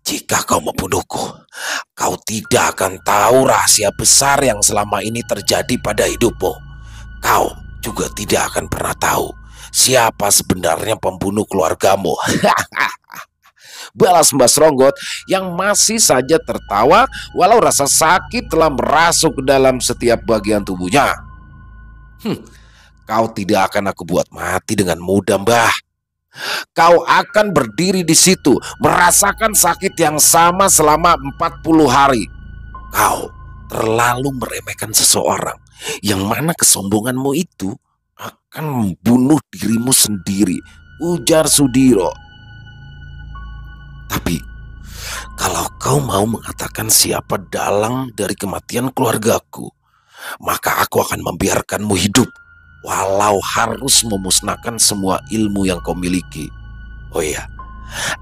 Jika kau membunuhku, kau tidak akan tahu rahasia besar yang selama ini terjadi pada hidupmu. Kau juga tidak akan pernah tahu siapa sebenarnya pembunuh keluargamu? Balas Mbah Sronggot yang masih saja tertawa walau rasa sakit telah merasuk ke dalam setiap bagian tubuhnya. Kau tidak akan aku buat mati dengan mudah, Mbah. Kau akan berdiri di situ, merasakan sakit yang sama selama 40 hari. Kau terlalu meremehkan seseorang, yang mana kesombonganmu itu akan membunuh dirimu sendiri, ujar Sudiro. Tapi, kalau kau mau mengatakan siapa dalang dari kematian keluargaku, maka aku akan membiarkanmu hidup, walau harus memusnahkan semua ilmu yang kau miliki. Oh iya,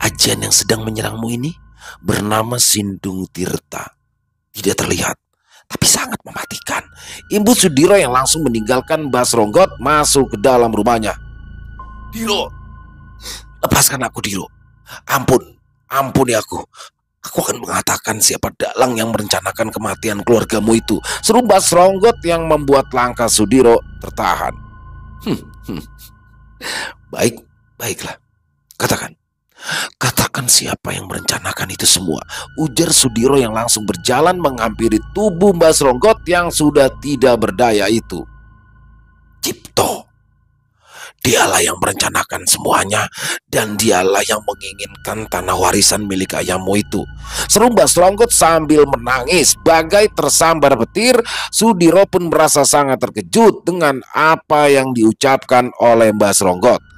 ajian yang sedang menyerangmu ini bernama Sindung Tirta. Tidak terlihat, tapi sangat mematikan. Imbu Sudiro yang langsung meninggalkan Mbah Sronggot masuk ke dalam rumahnya. Diro, lepaskan aku, Diro. Ampuni aku. Aku akan mengatakan siapa dalang yang merencanakan kematian keluargamu itu, seru Mbah Sronggot yang membuat langkah Sudiro tertahan. Baiklah. Katakan siapa yang merencanakan itu semua, ujar Sudiro yang langsung berjalan menghampiri tubuh Mbah Sronggot yang sudah tidak berdaya itu. Cipto. Dialah yang merencanakan semuanya, dan dialah yang menginginkan tanah warisan milik ayahmu itu, seru Mbah Sronggot sambil menangis bagai tersambar petir. Sudiro pun merasa sangat terkejut dengan apa yang diucapkan oleh Mbah Sronggot.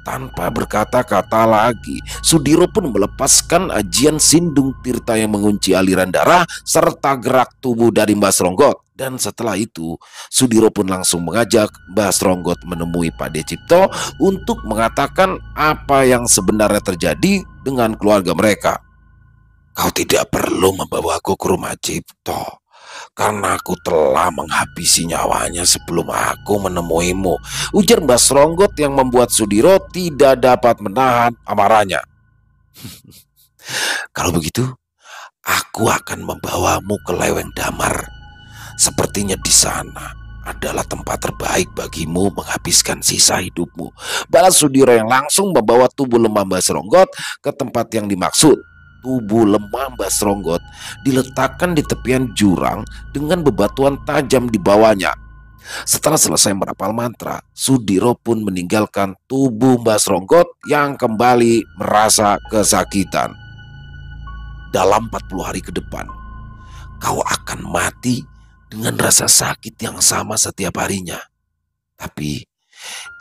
Tanpa berkata-kata lagi, Sudiro pun melepaskan ajian Sindung Tirta yang mengunci aliran darah serta gerak tubuh dari Mbah Sronggot. Dan setelah itu, Sudiro pun langsung mengajak Mbah Sronggot menemui Pade Cipto untuk mengatakan apa yang sebenarnya terjadi dengan keluarga mereka. Kau tidak perlu membawaku ke rumah Cipto, karena aku telah menghabisi nyawanya sebelum aku menemuimu, ujar Mbah Sronggot yang membuat Sudiro tidak dapat menahan amarahnya. Kalau begitu, aku akan membawamu ke Leweng Damar. Sepertinya di sana adalah tempat terbaik bagimu menghabiskan sisa hidupmu, balas Sudiro yang langsung membawa tubuh lemah Mbah Sronggot ke tempat yang dimaksud. Tubuh lemah Mbah Sronggot diletakkan di tepian jurang dengan bebatuan tajam di bawahnya. Setelah selesai merapal mantra, Sudiro pun meninggalkan tubuh Mbah Sronggot yang kembali merasa kesakitan. Dalam 40 hari ke depan, kau akan mati dengan rasa sakit yang sama setiap harinya. Tapi,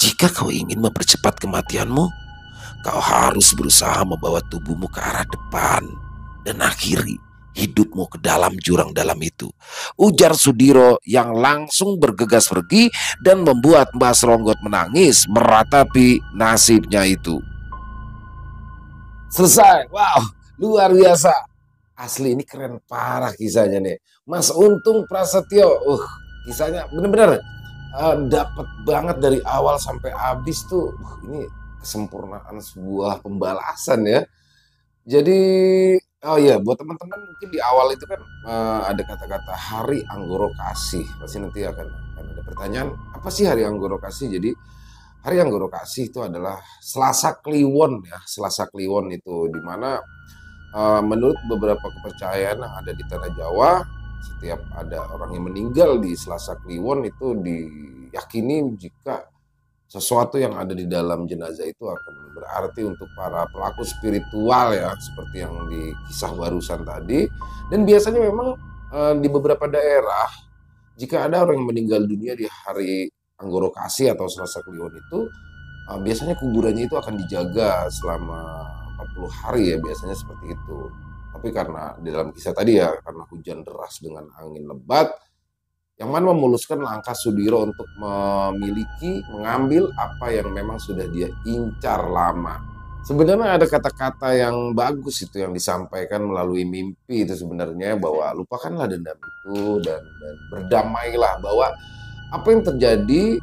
jika kau ingin mempercepat kematianmu, kau harus berusaha membawa tubuhmu ke arah depan dan akhiri hidupmu ke dalam jurang dalam itu, ujar Sudiro yang langsung bergegas pergi dan membuat Mbah Sronggot menangis meratapi nasibnya itu. Selesai. Wow, luar biasa. Asli ini keren parah kisahnya nih. Mas Untung Prasetyo. Kisahnya bener-bener dapat banget dari awal sampai habis tuh. Ini kesempurnaan sebuah pembalasan ya. Jadi oh iya, buat teman-teman mungkin di awal itu kan ada kata-kata Hari Anggoro Kasih. Pasti nanti akan ada pertanyaan, apa sih Hari Anggoro Kasih? Jadi Hari Anggoro Kasih itu adalah Selasa Kliwon ya. Selasa Kliwon itu dimana menurut beberapa kepercayaan yang ada di tanah Jawa, setiap ada orang yang meninggal di Selasa Kliwon itu diyakini jika sesuatu yang ada di dalam jenazah itu akan berarti untuk para pelaku spiritual ya, seperti yang di kisah barusan tadi. Dan biasanya memang di beberapa daerah, jika ada orang yang meninggal dunia di Hari Anggoro Kasih atau Selasa Kliwon itu, biasanya kuburannya itu akan dijaga selama 40 hari ya, biasanya seperti itu. Tapi karena di dalam kisah tadi ya, karena hujan deras dengan angin lebat, yang mana memuluskan langkah Sudiro untuk mengambil apa yang memang sudah dia incar lama. Sebenarnya ada kata-kata yang bagus itu yang disampaikan melalui mimpi itu sebenarnya, bahwa lupakanlah dendam itu dan berdamailah, bahwa apa yang terjadi,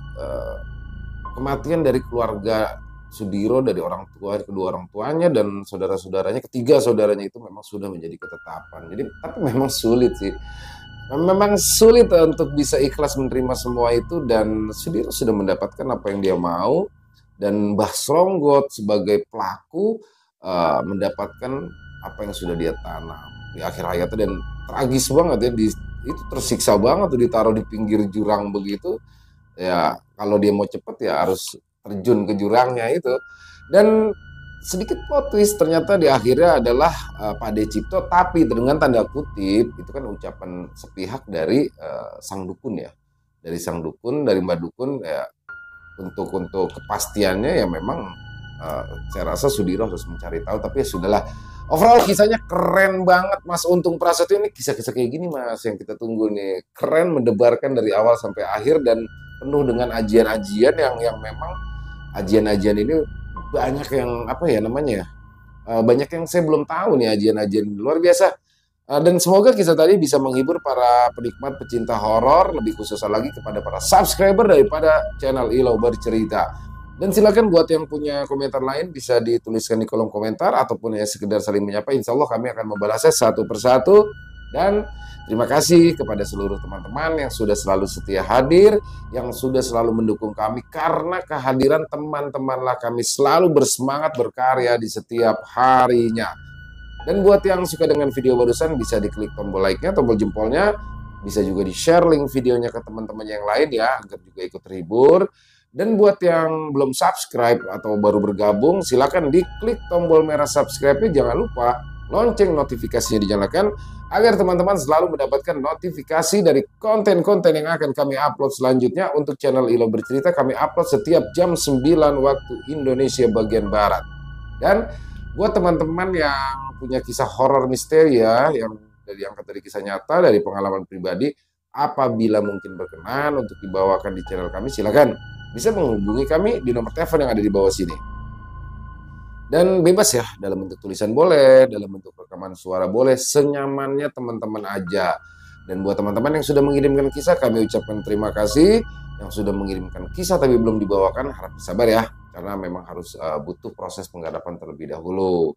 kematian dari keluarga Sudiro, dari orang tua, kedua orang tuanya dan saudara-saudaranya, ketiga saudaranya itu memang sudah menjadi ketetapan. Jadi tapi memang sulit sih. Memang sulit untuk bisa ikhlas menerima semua itu, dan Sudiro sudah mendapatkan apa yang dia mau, dan Mbah Sronggot sebagai pelaku mendapatkan apa yang sudah dia tanam di akhir hayatnya. Dan tragis banget ya, itu tersiksa banget tuh, ditaruh di pinggir jurang begitu ya. Kalau dia mau cepet ya harus terjun ke jurangnya itu. Dan sedikit plot twist, ternyata di akhirnya adalah Pak De Cipto, tapi dengan tanda kutip itu kan ucapan sepihak dari sang dukun ya, dari sang dukun, dari Mbak Dukun ya. Untuk kepastiannya ya memang saya rasa Sudiro harus mencari tahu, tapi ya sudahlah. Overall kisahnya keren banget, Mas Untung Prasetyo. Ini kisah-kisah kayak gini Mas yang kita tunggu nih, keren, mendebarkan dari awal sampai akhir dan penuh dengan ajian-ajian yang memang ajian-ajian ini banyak yang apa ya namanya ya, banyak yang saya belum tahu nih, ajian-ajian luar biasa. Dan semoga kisah tadi bisa menghibur para penikmat pecinta horor, lebih khususnya lagi kepada para subscriber daripada channel Ilo Bercerita. Dan silakan buat yang punya komentar lain bisa dituliskan di kolom komentar, ataupun ya sekedar saling menyapa. Insya Allah kami akan membalasnya satu persatu. Dan terima kasih kepada seluruh teman-teman yang sudah selalu setia hadir, yang sudah selalu mendukung kami. Karena kehadiran teman-temanlah kami selalu bersemangat berkarya di setiap harinya. Dan buat yang suka dengan video barusan bisa diklik tombol like-nya, tombol jempolnya. Bisa juga di-share link videonya ke teman-teman yang lain ya, agar juga ikut terhibur. Dan buat yang belum subscribe atau baru bergabung, silakan diklik tombol merah subscribe-nya. Jangan lupa lonceng notifikasinya dinyalakan agar teman-teman selalu mendapatkan notifikasi dari konten-konten yang akan kami upload selanjutnya. Untuk channel Ilo Bercerita kami upload setiap jam 9 waktu Indonesia bagian Barat. Dan buat teman-teman yang punya kisah horor misteri ya, yang diangkat dari kisah nyata, dari pengalaman pribadi, apabila mungkin berkenan untuk dibawakan di channel kami, silakan bisa menghubungi kami di nomor telepon yang ada di bawah sini. Dan bebas ya, dalam bentuk tulisan boleh, dalam bentuk rekaman suara boleh, senyamannya teman-teman aja. Dan buat teman-teman yang sudah mengirimkan kisah, kami ucapkan terima kasih. Yang sudah mengirimkan kisah tapi belum dibawakan, harap sabar ya, karena memang harus butuh proses penggarapan terlebih dahulu.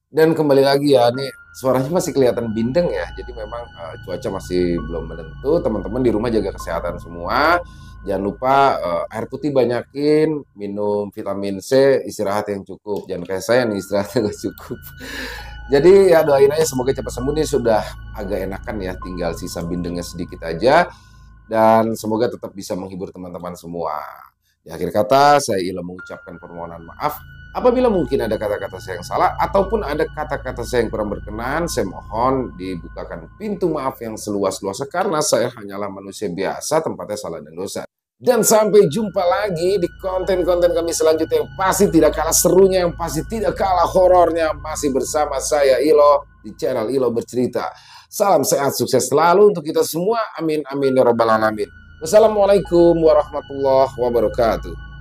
Dan kembali lagi ya, nih suaranya masih kelihatan bindeng ya, jadi memang cuaca masih belum menentu. Teman-teman di rumah jaga kesehatan semua. Jangan lupa air putih banyakin, minum vitamin C, istirahat yang cukup. Jangan kayak saya nih, istirahatnya nggak cukup. Jadi ya doain aja semoga cepat sembuh. Nih sudah agak enakan ya, tinggal sisa bindengnya sedikit aja. Dan semoga tetap bisa menghibur teman-teman semua. Di akhir kata, saya Ilo mengucapkan permohonan maaf apabila mungkin ada kata-kata saya yang salah, ataupun ada kata-kata saya yang kurang berkenan. Saya mohon dibukakan pintu maaf yang seluas-luasnya, karena saya hanyalah manusia biasa, tempatnya salah dan dosa. Dan sampai jumpa lagi di konten-konten kami selanjutnya yang pasti tidak kalah serunya, yang pasti tidak kalah horornya. Masih bersama saya Ilo di channel Ilo Bercerita. Salam sehat, sukses selalu untuk kita semua. Amin, amin, ya rabbal alamin. Wassalamualaikum warahmatullahi wabarakatuh.